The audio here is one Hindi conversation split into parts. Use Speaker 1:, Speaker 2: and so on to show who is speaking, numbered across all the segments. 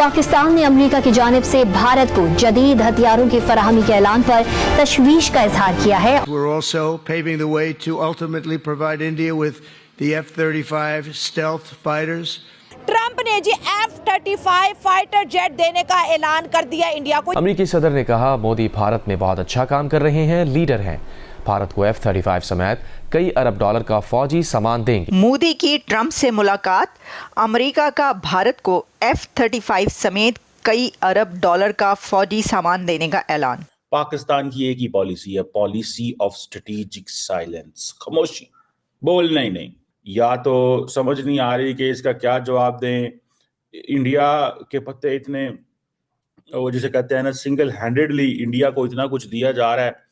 Speaker 1: पाकिस्तान ने अमेरिका की जानिब से भारत को जदीद हथियारों की फराहमी के ऐलान पर तशवीश का इजहार किया है।
Speaker 2: We're also paving the way to ultimately provide India with the F-35 stealth fighters.
Speaker 3: Trump ने जी F-35 फाइटर जेट देने का ऐलान कर दिया इंडिया को।
Speaker 4: अमेरिकी सदर ने कहा, मोदी भारत में बहुत अच्छा काम कर रहे हैं, लीडर हैं। भारत को F-35 समेत कई अरब डॉलर का फौजी सामान देंगे।
Speaker 5: मोदी की ट्रंप से मुलाकात, अमेरिका का भारत को F-35 समेत कई अरब डॉलर का फौजी सामान देने का ऐलान।
Speaker 6: पाकिस्तान की एक ही पॉलिसी है, पॉलिसी ऑफ स्ट्रेटेजिक साइलेंस, खामोशी, बोलना ही नहीं। या तो समझ नहीं आ रही कि इसका क्या जवाब दें। इंडिया के पत्ते इतने, वो जिसे कहते हैं ना, सिंगल हैंडेडली इंडिया को इतना कुछ दिया जा रहा है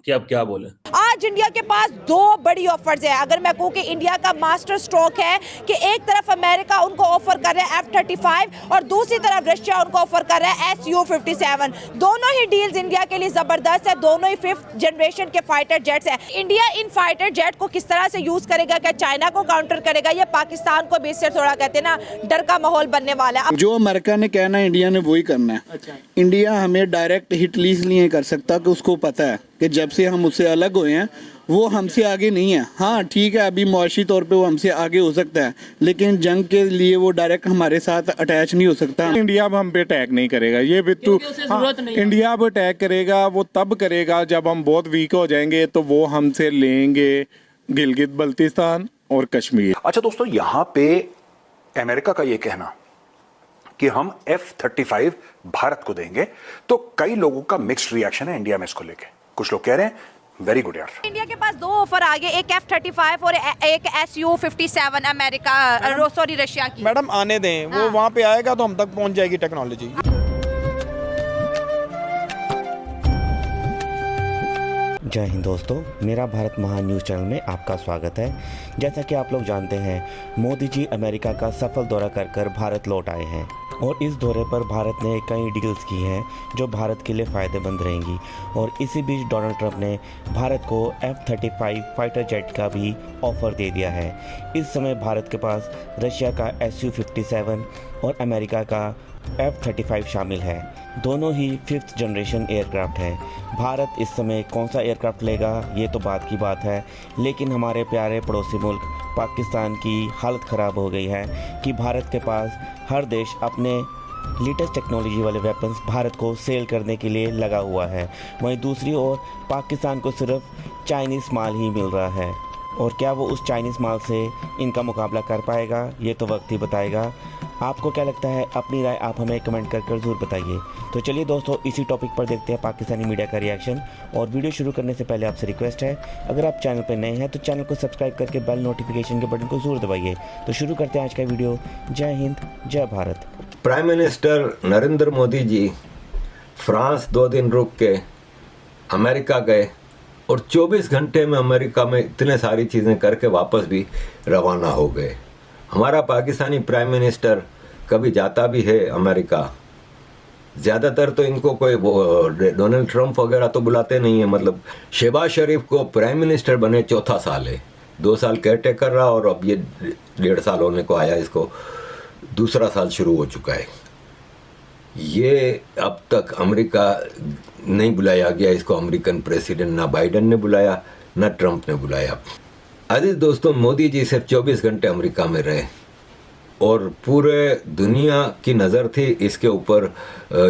Speaker 6: कि अब क्या बोले।
Speaker 3: आज इंडिया के पास दो बड़ी ऑफर्स है। अगर मैं कहूँ कि इंडिया का मास्टर स्ट्रोक है कि एक तरफ अमेरिका उनको ऑफर कर रहा है F-35 और दूसरी तरफ रशिया उनको ऑफर कर रहा है Su-57। दोनों ही डील्स इंडिया के लिए जबरदस्त है, दोनों ही 5th जनरेशन के फाइटर जेट्स है। इंडिया इन फाइटर जेट को किस तरह से यूज करेगा, क्या चाइना को काउंटर करेगा, या पाकिस्तान को भी इससे थोड़ा कहते हैं ना डर का माहौल बनने वाला है।
Speaker 7: जो अमेरिका ने कहना है इंडिया ने वही करना है। अच्छा। इंडिया हमें डायरेक्ट हिट इसलिए नहीं कर सकता कि उसको पता है कि जब से हम उससे अलग हुए हैं वो हमसे आगे नहीं है। हाँ ठीक है, अभी मुआशी तौर पे वो हमसे आगे हो सकता है, लेकिन जंग के लिए वो डायरेक्ट हमारे साथ अटैच नहीं हो सकता।
Speaker 8: इंडिया अब हम पे अटैक नहीं करेगा, ये बिट्टू। हाँ, इंडिया अब अटैक करेगा वो तब करेगा जब हम बहुत वीक हो जाएंगे, तो वो हमसे लेंगे गिलगित बल्तिस्तान और कश्मीर।
Speaker 9: अच्छा दोस्तों, यहाँ पे अमेरिका का ये कहना कि हम F-35 भारत को देंगे, तो कई लोगों का मिक्स्ड रिएक्शन है इंडिया में इसको लेके। कुछ लोग कह रहे हैं वेरी गुड यार।
Speaker 3: इंडिया के पास दो ऑफर आ गए, एक F-35 और एक Su-57 अमेरिका सॉरी रशिया की।
Speaker 10: मैडम आने दें, वो वहाँ पे आएगा तो हम तक पहुँच जाएगी टेक्नोलॉजी।
Speaker 11: जय हिंद दोस्तों, मेरा भारत महान न्यूज़ चैनल में आपका स्वागत है। जैसा कि आप लोग जानते हैं, मोदी जी अमेरिका का सफल दौरा कर कर भारत लौट आए हैं और इस दौरे पर भारत ने कई डील्स की हैं जो भारत के लिए फ़ायदेमंद रहेंगी। और इसी बीच डोनाल्ड ट्रंप ने भारत को F-35 फाइटर जेट का भी ऑफ़र दे दिया है। इस समय भारत के पास रशिया का Su-57 और अमेरिका का F-35 शामिल है। दोनों ही 5th जनरेशन एयरक्राफ्ट हैं। भारत इस समय कौन सा एयरक्राफ्ट लेगा ये तो बात की बात है, लेकिन हमारे प्यारे पड़ोसी मुल्क पाकिस्तान की हालत ख़राब हो गई है कि भारत के पास हर देश अपने लेटेस्ट टेक्नोलॉजी वाले वेपन्स भारत को सेल करने के लिए लगा हुआ है। वहीं दूसरी ओर पाकिस्तान को सिर्फ चाइनीज़ माल ही मिल रहा है, और क्या वो उस चाइनीज़ माल से इनका मुकाबला कर पाएगा ये तो वक्त ही बताएगा। आपको क्या लगता है? अपनी राय आप हमें कमेंट कर ज़रूर बताइए। तो चलिए दोस्तों, इसी टॉपिक पर देखते हैं पाकिस्तानी मीडिया का रिएक्शन। और वीडियो शुरू करने से पहले आपसे रिक्वेस्ट है, अगर आप चैनल पर नए हैं तो चैनल को सब्सक्राइब करके बेल नोटिफिकेशन के बटन को ज़रूर दबाइए। तो शुरू करते हैं आज का वीडियो। जय हिंद, जय Bharat.
Speaker 12: Prime minister Narendra Modi ji France 2 दिन रुक के अमेरिका गए और 24 घंटे में अमेरिका में इतने सारी चीज़ें करके वापस भी रवाना हो गए। हमारा पाकिस्तानी प्राइम मिनिस्टर कभी जाता भी है अमेरिका, ज़्यादातर तो इनको कोई डोनाल्ड ट्रंप वगैरह तो बुलाते नहीं है। मतलब शहबाज शरीफ को प्राइम मिनिस्टर बने 4था साल है, 2 साल केयर टेकर रहा और अब ये 1.5 साल होने को आया, इसको 2रा साल शुरू हो चुका है। ये अब तक अमेरिका नहीं बुलाया गया इसको, अमेरिकन प्रेसिडेंट ना बाइडन ने बुलाया ना ट्रंप ने बुलाया। अजीज दोस्तों, मोदी जी सिर्फ 24 घंटे अमेरिका में रहे और पूरे दुनिया की नज़र थी इसके ऊपर,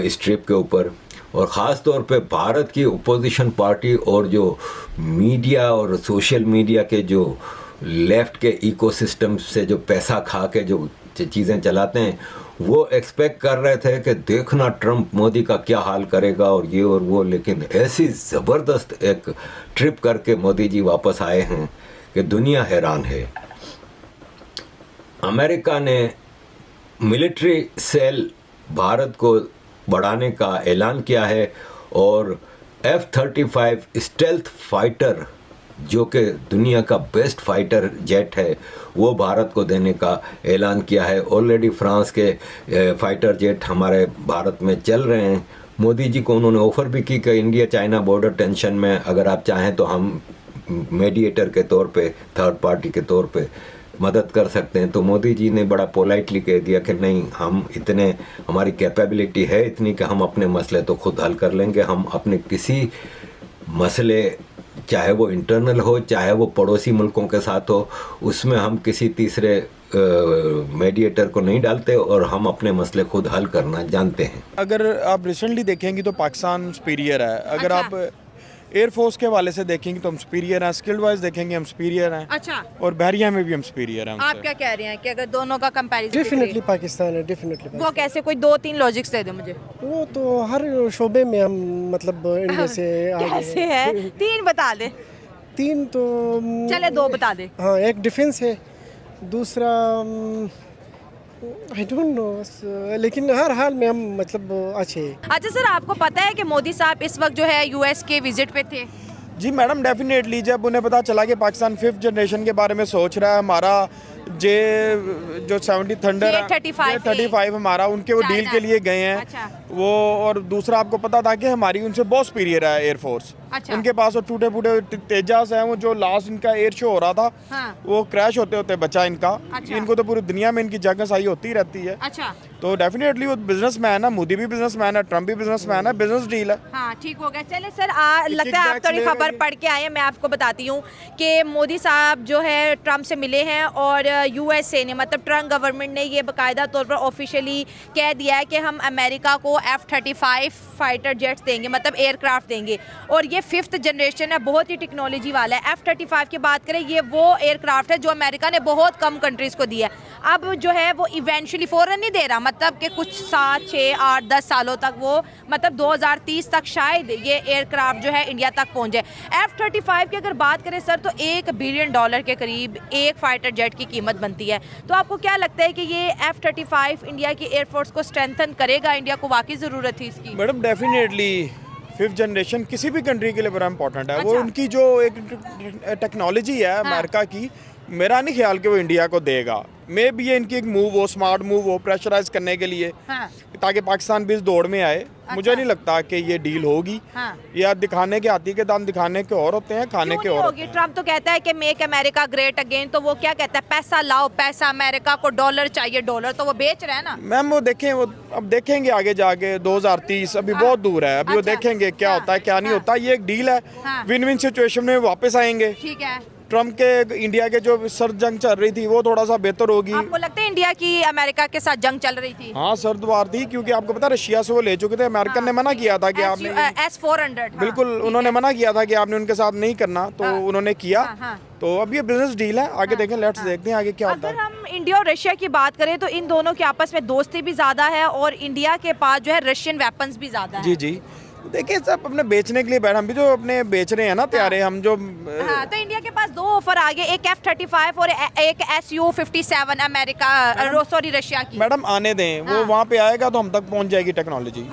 Speaker 12: इस ट्रिप के ऊपर, और ख़ास तौर पे भारत की अपोजिशन पार्टी और जो मीडिया और सोशल मीडिया के जो लेफ्ट के इकोसिस्टम से जो पैसा खा के जो चीज़ें चलाते हैं, वो एक्सपेक्ट कर रहे थे कि देखना ट्रंप मोदी का क्या हाल करेगा और ये और वो। लेकिन ऐसी ज़बरदस्त एक ट्रिप करके मोदी जी वापस आए हैं कि दुनिया हैरान है। अमेरिका ने मिलिट्री सेल भारत को बढ़ाने का ऐलान किया है और F-35 स्टेल्थ फाइटर, जो कि दुनिया का बेस्ट फाइटर जेट है, वो भारत को देने का ऐलान किया है। ऑलरेडी फ्रांस के फाइटर जेट हमारे भारत में चल रहे हैं। मोदी जी को उन्होंने ऑफ़र भी की कि इंडिया चाइना बॉर्डर टेंशन में अगर आप चाहें तो हम मीडिएटर के तौर पे, थर्ड पार्टी के तौर पे मदद कर सकते हैं। तो मोदी जी ने बड़ा पोलाइटली कह दिया कि नहीं, हम इतने, हमारी कैपेबिलिटी है इतनी कि हम अपने मसले तो खुद हल कर लेंगे। हम अपने किसी मसले, चाहे वो इंटरनल हो चाहे वो पड़ोसी मुल्कों के साथ हो, उसमें हम किसी तीसरे मीडिएटर को नहीं डालते और हम अपने मसले खुद हल करना जानते हैं।
Speaker 10: अगर आप रिसेंटली देखेंगे तो पाकिस्तान सुपीरियर है। अगर आप एयरफोर्स के वाले से देखेंगे तो हम सुपीरियर हैं, स्किल्ड वाइज देखेंगे हम सुपीरियर हैं।
Speaker 3: अच्छा,
Speaker 10: और बहरिया में भी हम सुपीरियर हैं।
Speaker 3: आप क्या कह रहे हैं कि अगर दोनों का कंपैरिजन?
Speaker 13: डेफिनेटली पाकिस्तान है, डेफिनेटली।
Speaker 3: वो कैसे? कोई 2-3 लॉजिक्स दे दो मुझे।
Speaker 13: वो तो हर शोबे में हम मतलब इंडिया से आगे
Speaker 3: कैसे है? 3 बता दे।
Speaker 13: 3 तो
Speaker 3: चले 2 बता दे।
Speaker 13: हाँ, एक डिफेंस है, दूसरा आई डोंट नो, लेकिन हर हाल में हम मतलब अच्छे हैं।
Speaker 3: अच्छा सर, आपको पता है कि मोदी साहब इस वक्त जो है यूएस के विजिट पे थे?
Speaker 10: जी मैडम, डेफिनेटली जब उन्हें पता चला कि पाकिस्तान 5th जनरेशन के बारे में सोच रहा है, हमारा जो 70 थंडर है 35 हमारा, उनके वो डील के लिए गए हैं।
Speaker 3: अच्छा।
Speaker 10: वो, और दूसरा आपको पता था कि हमारी उनसे बहुत सुपीरियर है एयरफोर्स।
Speaker 3: अच्छा।
Speaker 10: उनके पास वो टूटे फूटे तेजास हैं, वो जो लास्ट इनका एयर शो हो रहा था,
Speaker 3: हाँ।
Speaker 10: वो क्रैश होते होते बचा इनका।
Speaker 3: अच्छा।
Speaker 10: इनको तो पूरी दुनिया में इनकी जगहसाई होती रहती है।
Speaker 3: अच्छा।
Speaker 10: तो डेफिनेटली वो बिजनेसमैन है, मोदी भी बिजनेसमैन है, ट्रम्प भी बिजनेसमैन है, बिजनेस डील है।
Speaker 3: हाँ, ठीक हो गया। चले सर, लगता है आप थोड़ी खबर पढ़ के आए हैं। मैं आपको बताती हूँ कि मोदी साहब जो है ट्रम्प से मिले हैं और यूएसए ने, मतलब ट्रम्प गवर्नमेंट ने ये बाकायदा तौर पर ऑफिशियली कह दिया है कि हम अमेरिका को F-35 फाइटर जेट्स देंगे, मतलब एयरक्राफ्ट देंगे। और ये 5th जनरेशन है, बहुत ही टेक्नोलॉजी वाला है। F-35 की बात करें, ये वो एयरक्राफ्ट है जो अमेरिका ने बहुत कम कंट्रीज़ को दिया है। अब जो है वो इवेंचुअली फ़ौरन नहीं दे रहा, मतलब कि कुछ 7, 6, 8, 10 सालों तक वो, मतलब 2030 तक शायद ये एयरक्राफ्ट जो है इंडिया तक पहुँच जाए। F-35 की अगर बात करें सर, तो $1 बिलियन के करीब एक फाइटर जेट की कीमत बनती है। तो आपको क्या लगता है कि ये F-35 इंडिया की एयरफोर्स को स्ट्रेंथन करेगा? इंडिया को वाकई ज़रूरत थी इसकी?
Speaker 10: मैडम डेफिनेटली 5th जनरेशन किसी भी कंट्री के लिए बड़ा इंपॉर्टेंट है।
Speaker 3: अच्छा।
Speaker 10: वो उनकी जो एक टेक्नोलॉजी है अमेरिका की, मेरा नहीं ख्याल कि वो इंडिया को देगा। मे भी ये इनकी एक मूव हो, स्मार्ट मूव हो, प्रेशराइज करने के लिए,
Speaker 3: हाँ।
Speaker 10: ताकि पाकिस्तान भी इस दौड़ में आए।
Speaker 3: अच्छा।
Speaker 10: मुझे नहीं लगता कि ये डील होगी।
Speaker 3: हाँ।
Speaker 10: या दिखाने के हाथी के दांत दिखाने के और होते हैं, खाने के और होते हैं।
Speaker 3: ट्रम्प तो कहता है कि मेक अमेरिका ग्रेट अगेन, तो वो क्या कहता है? पैसा लाओ पैसा, अमेरिका को डॉलर चाहिए डॉलर, तो वो बेच रहे हैं ना।
Speaker 10: मैम वो देखें, वो अब देखेंगे आगे जाके 2030 अभी बहुत दूर है। अभी वो
Speaker 3: अच्छा।
Speaker 10: देखेंगे क्या होता है क्या नहीं होता। ये एक डील है,
Speaker 3: हाँ।
Speaker 10: विन विन सिचुएशन में वापस आएंगे।
Speaker 3: ठीक है।
Speaker 10: ट्रम्प के इंडिया के जो सर्द जंग चल रही थी वो थोड़ा सा बेहतर होगी।
Speaker 3: आपको लगता है इंडिया की अमेरिका के साथ जंग चल रही थी?
Speaker 10: हाँ, सर्द वार थी, क्योंकि आपको पता है रशिया से वो ले चुके थे। अमेरिकन ने मना किया था कि आपने
Speaker 3: S-400
Speaker 10: बिल्कुल, उन्होंने मना किया था कि आपने उनके साथ नहीं करना, तो उन्होंने किया। तो अब ये बिजनेस डील है, आगे देखें, लेट्स देखते हैं आगे क्या होता है।
Speaker 3: अगर हम इंडिया और रशिया की बात करें तो इन दोनों के आपस में दोस्ती भी ज्यादा है और इंडिया के पास जो है रशियन वेपन्स भी ज्यादा है।
Speaker 10: जी जी, देखिए सब अपने बेचने के लिए बैठे, हम भी जो अपने बेच रहे हैं ना त्यारे, हम जो
Speaker 3: हाँ, तो इंडिया के पास 2 ऑफर आ गए, एक F-35 और एक Su-57 अमेरिका, सॉरी रशिया की।
Speaker 10: मैडम आने दें, वो वहाँ पे आएगा तो हम तक पहुँच जाएगी टेक्नोलॉजी।